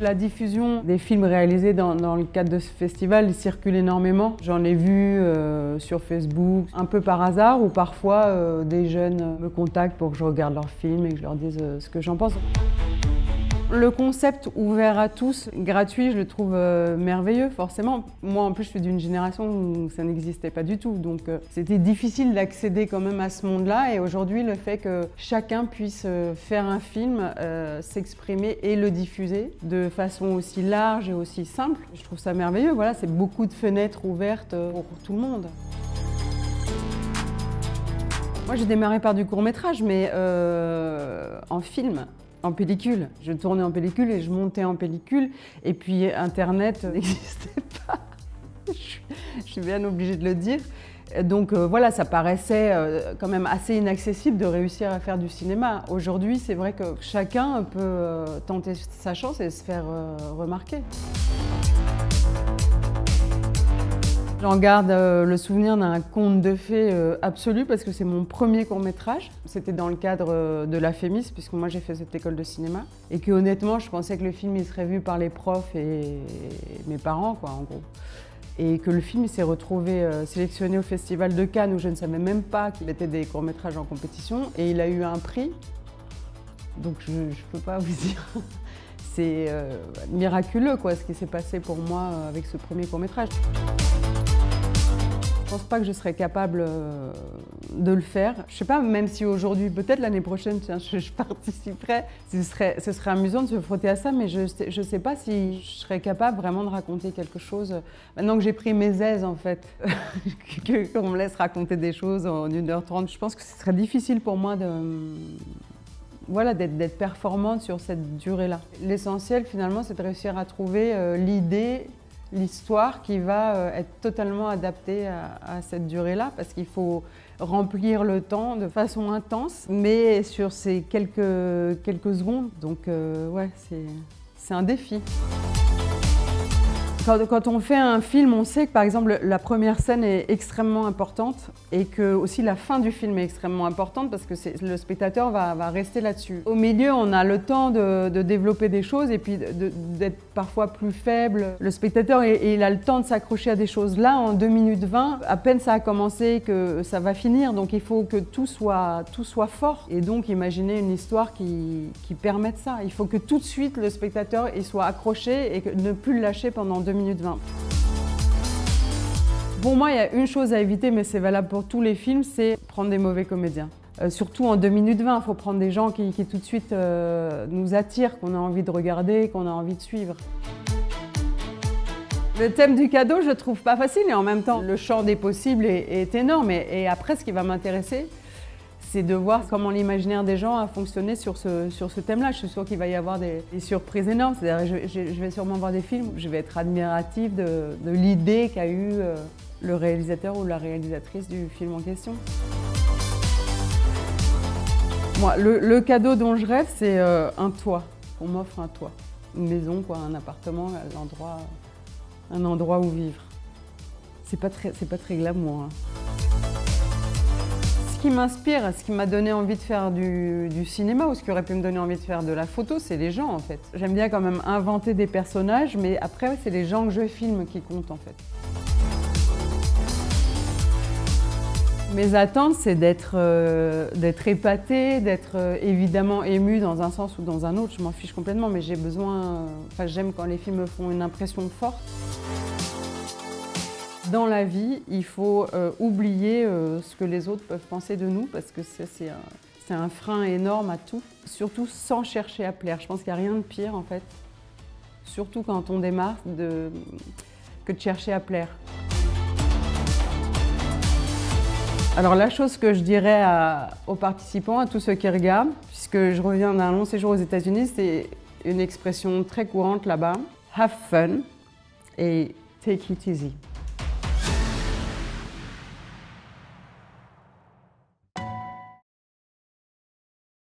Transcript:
La diffusion des films réalisés dans le cadre de ce festival circule énormément. J'en ai vu sur Facebook, un peu par hasard, ou parfois des jeunes me contactent pour que je regarde leurs films et que je leur dise ce que j'en pense. Le concept ouvert à tous, gratuit, je le trouve merveilleux, forcément. Moi, en plus, je suis d'une génération où ça n'existait pas du tout. Donc, c'était difficile d'accéder quand même à ce monde-là. Et aujourd'hui, le fait que chacun puisse faire un film, s'exprimer et le diffuser de façon aussi large et aussi simple, je trouve ça merveilleux. Voilà, c'est beaucoup de fenêtres ouvertes pour tout le monde. Moi, j'ai démarré par du court-métrage, mais en film. En pellicule. Je tournais en pellicule et je montais en pellicule. Et puis Internet n'existait pas. Je suis bien obligée de le dire. Donc voilà, ça paraissait quand même assez inaccessible de réussir à faire du cinéma. Aujourd'hui, c'est vrai que chacun peut tenter sa chance et se faire remarquer. J'en garde le souvenir d'un conte de fées absolu parce que c'est mon premier court-métrage. C'était dans le cadre de la FEMIS, puisque moi j'ai fait cette école de cinéma. Et que honnêtement, je pensais que le film il serait vu par les profs et mes parents, quoi, en gros. Et que le film s'est retrouvé sélectionné au Festival de Cannes, où je ne savais même pas qu'il était des courts-métrages en compétition. Et il a eu un prix. Donc je ne peux pas vous dire. C'est miraculeux, quoi, ce qui s'est passé pour moi avec ce premier court-métrage. Je ne pense pas que je serais capable de le faire. Je ne sais pas, même si aujourd'hui, peut-être l'année prochaine, je participerais, ce serait amusant de se frotter à ça, mais je ne sais pas si je serais capable vraiment de raconter quelque chose. Maintenant que j'ai pris mes aises, en fait, qu'on me laisse raconter des choses en 1h30, je pense que ce serait difficile pour moi d'être performante sur cette durée-là. L'essentiel, finalement, c'est de réussir à trouver l'idée, l'histoire qui va être totalement adaptée à cette durée-là, parce qu'il faut remplir le temps de façon intense, mais sur ces quelques secondes. Donc ouais, c'est un défi. Quand on fait un film, on sait que par exemple la première scène est extrêmement importante et que aussi la fin du film est extrêmement importante parce que le spectateur va rester là-dessus. Au milieu, on a le temps de développer des choses et puis d'être parfois plus faible. Le spectateur, il a le temps de s'accrocher à des choses. Là, en 2 minutes 20, à peine ça a commencé que ça va finir. Donc il faut que tout soit fort. Et donc imaginer une histoire qui permette ça. Il faut que tout de suite le spectateur il soit accroché et ne plus le lâcher pendant 2 minutes 20. Pour moi, il y a une chose à éviter, mais c'est valable pour tous les films, c'est prendre des mauvais comédiens. Surtout en 2 minutes 20, il faut prendre des gens qui tout de suite nous attirent, qu'on a envie de regarder, qu'on a envie de suivre. Le thème du cadeau, je le trouve pas facile et en même temps, le champ des possibles est énorme. Et après, ce qui va m'intéresser, c'est de voir comment l'imaginaire des gens a fonctionné sur ce thème-là. Je suis sûre qu'il va y avoir des surprises énormes. C'est-à-dire, je vais sûrement voir des films où je vais être admirative de l'idée qu'a eu le réalisateur ou la réalisatrice du film en question. Moi, le cadeau dont je rêve, c'est un toit. On m'offre un toit. Une maison, quoi, un appartement, un endroit où vivre. C'est pas très glamour, hein. Ce qui m'inspire, ce qui m'a donné envie de faire du cinéma ou ce qui aurait pu me donner envie de faire de la photo, c'est les gens en fait. J'aime bien quand même inventer des personnages, mais après c'est les gens que je filme qui comptent en fait. Mes attentes, c'est d'être épatée, d'être évidemment émue dans un sens ou dans un autre. Je m'en fiche complètement, mais j'ai besoin... j'aime quand les films me font une impression forte. Dans la vie, il faut oublier ce que les autres peuvent penser de nous parce que c'est un frein énorme à tout. Surtout sans chercher à plaire. Je pense qu'il n'y a rien de pire en fait, surtout quand on démarre, que de chercher à plaire. Alors la chose que je dirais aux participants, à tous ceux qui regardent, puisque je reviens d'un long séjour aux États-Unis, c'est une expression très courante là-bas. Have fun et take it easy.